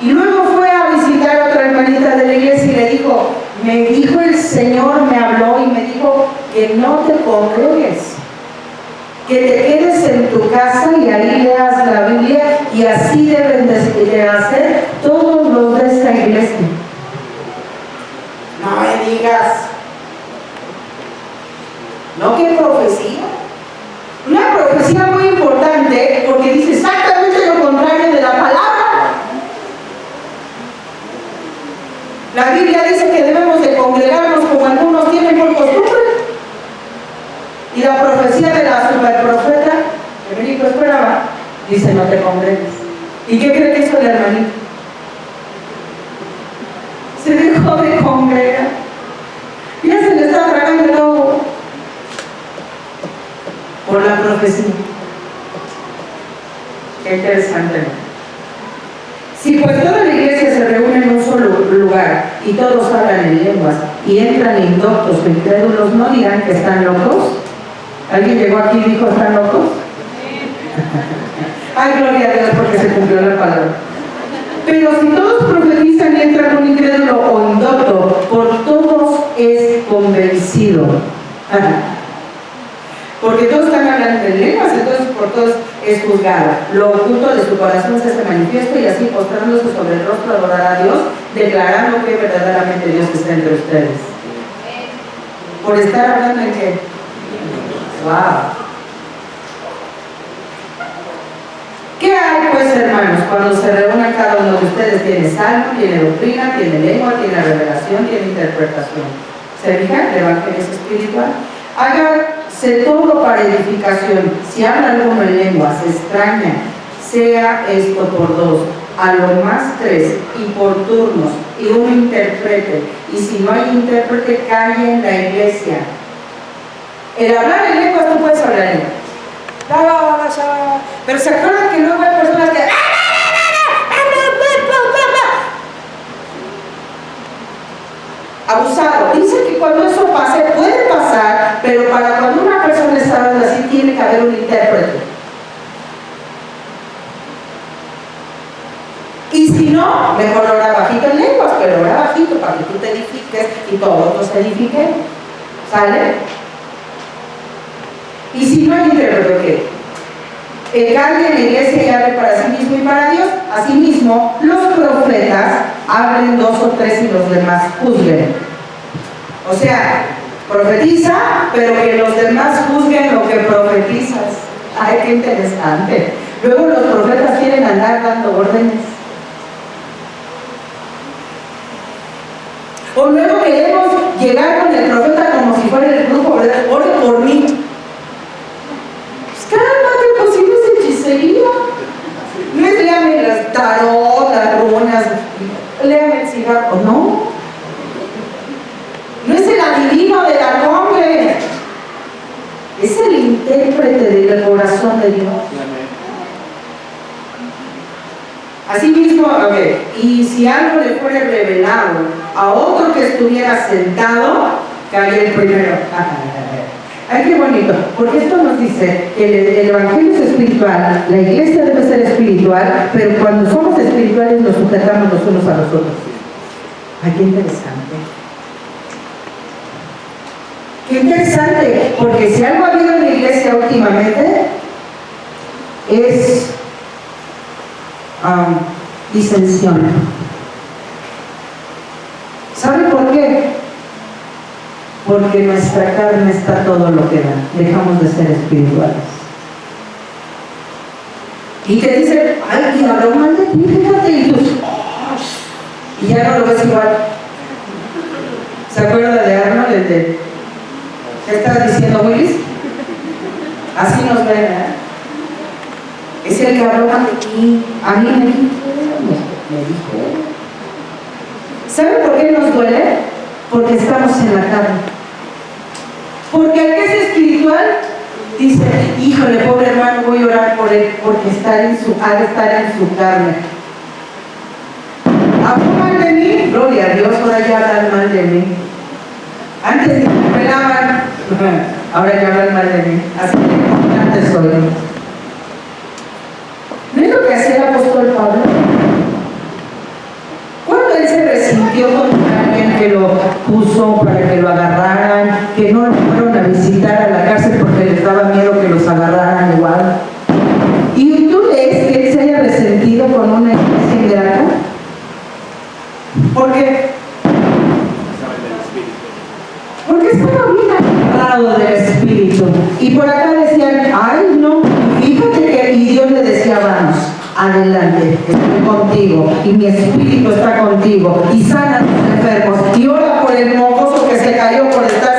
y luego fue a visitar a otra hermanita de la iglesia y le dijo, me dijo el Señor, me habló y me dijo que no te congregues, que te quedes en tu casa y ahí leas la Biblia y así deben de hacer todos los de esta iglesia. No me digas. ¿No que profecía? Una profecía muy importante porque dice exactamente lo contrario de la palabra. La Biblia dice que debemos de congregarnos como algunos tienen por costumbre. Y la profecía de la superprofeta que me dijo esperaba, dice no te congregues. ¿Y qué cree que hizo el hermanito? Se dejó de congregar. Ya se le está tragando el lobo por la profecía. Qué interesante. Si pues toda la iglesia se reúne en un solo lugar y todos hablan en lenguas y entran indoctos o incrédulos, no dirán que están locos. ¿Alguien llegó aquí y dijo están locos? Ay, gloria a Dios porque se cumplió la palabra. Pero si todos profetizan y entra un incrédulo o indocto, por todos es convencido. Porque todos están hablando en lenguas, entonces por todos es juzgado. Lo oculto de su corazón se hace manifiesto y así postrándose sobre el rostro adorará a Dios, declarando que verdaderamente Dios está entre ustedes. Por estar hablando en qué. ¡Wow! ¿Qué hay pues, hermanos, cuando se reúnen cada uno de ustedes? Tiene salmo, tiene doctrina, tiene lengua, tiene revelación, tiene interpretación. ¿Se fijan? El evangelio es espiritual. Hágase todo para edificación. Si habla alguno en lengua, se extraña, sea esto por dos, a lo más tres, y por turnos, y uno interprete. Y si no hay intérprete, calle en la iglesia. El hablar en lenguas, tú puedes hablar en lengua. Pero se acuerdan que luego hay personas que abusado. Dice que cuando eso pase, puede pasar, pero para cuando una persona está hablando así, tiene que haber un intérprete. no, mejor ora bajito en lenguas, pero ora bajito para que tú te edifiques y todos nos edifiquemos. ¿Sale? Y si no hay intérprete, ¿qué? El cargue en la iglesia y hable para sí mismo y para Dios. Asimismo, los profetas hablen 2 o 3 y los demás juzguen. O sea, profetiza, pero que los demás juzguen lo que profetizas. Ay, qué interesante. Luego los profetas quieren andar dando órdenes. O luego queremos llegar con el profeta como si fuera el grupo, ¿verdad? Ore por mí. Pues cálmate, pues si no es hechicería. No es léame las tarot, las runas, léame el cigarro, no. No es el adivino de la cumbre. Es el intérprete del corazón de Dios. Asimismo, y si algo le fuera revelado a otro que estuviera sentado, cae el primero. Ay, qué bonito, porque esto nos dice que el evangelio es espiritual, la iglesia debe ser espiritual, pero cuando somos espirituales nos sujetamos los unos a los otros. Ay, qué interesante. Qué interesante, porque si algo ha habido en la iglesia últimamente es disensión. ¿Sabe por qué? Porque nuestra carne está todo lo que da. Dejamos de ser espirituales. Y te dicen, ay, y habló mal de ti, fíjate, y tú, y ya no lo ves igual. ¿Se acuerda de Arnold, el de ¿qué estás diciendo, Willis? Así nos ven, ¿eh? Es el que habló mal de ti. A mí me dijo. ¿Sabe por qué nos duele? Porque estamos en la carne. Porque el que es espiritual dice, híjole, pobre hermano, voy a orar por él, porque ha de estar en su carne. ¿Habló mal de mí? Gloria a Dios, ahora ya hablan mal de mí. Antes ni me pelaban, ahora ya hablan mal de mí. Así que antes soy. ¿No es lo que hacía el apóstol Pablo? Cuando él se resintió con alguien que lo puso para que lo agarraran, que no lo fueron a visitar a la cárcel porque les daba miedo que los agarraran igual. ¿Y tú lees que él se haya resentido con una iglesia ingrata? ¿Por qué? Porque estaba bien agarrado del espíritu. Y por acá decían, ay no, fíjate que, y Dios le decía, vamos, adelante, estoy contigo, y mi espíritu está contigo, y sana a tus enfermos, y ora por el mocoso que se cayó por estar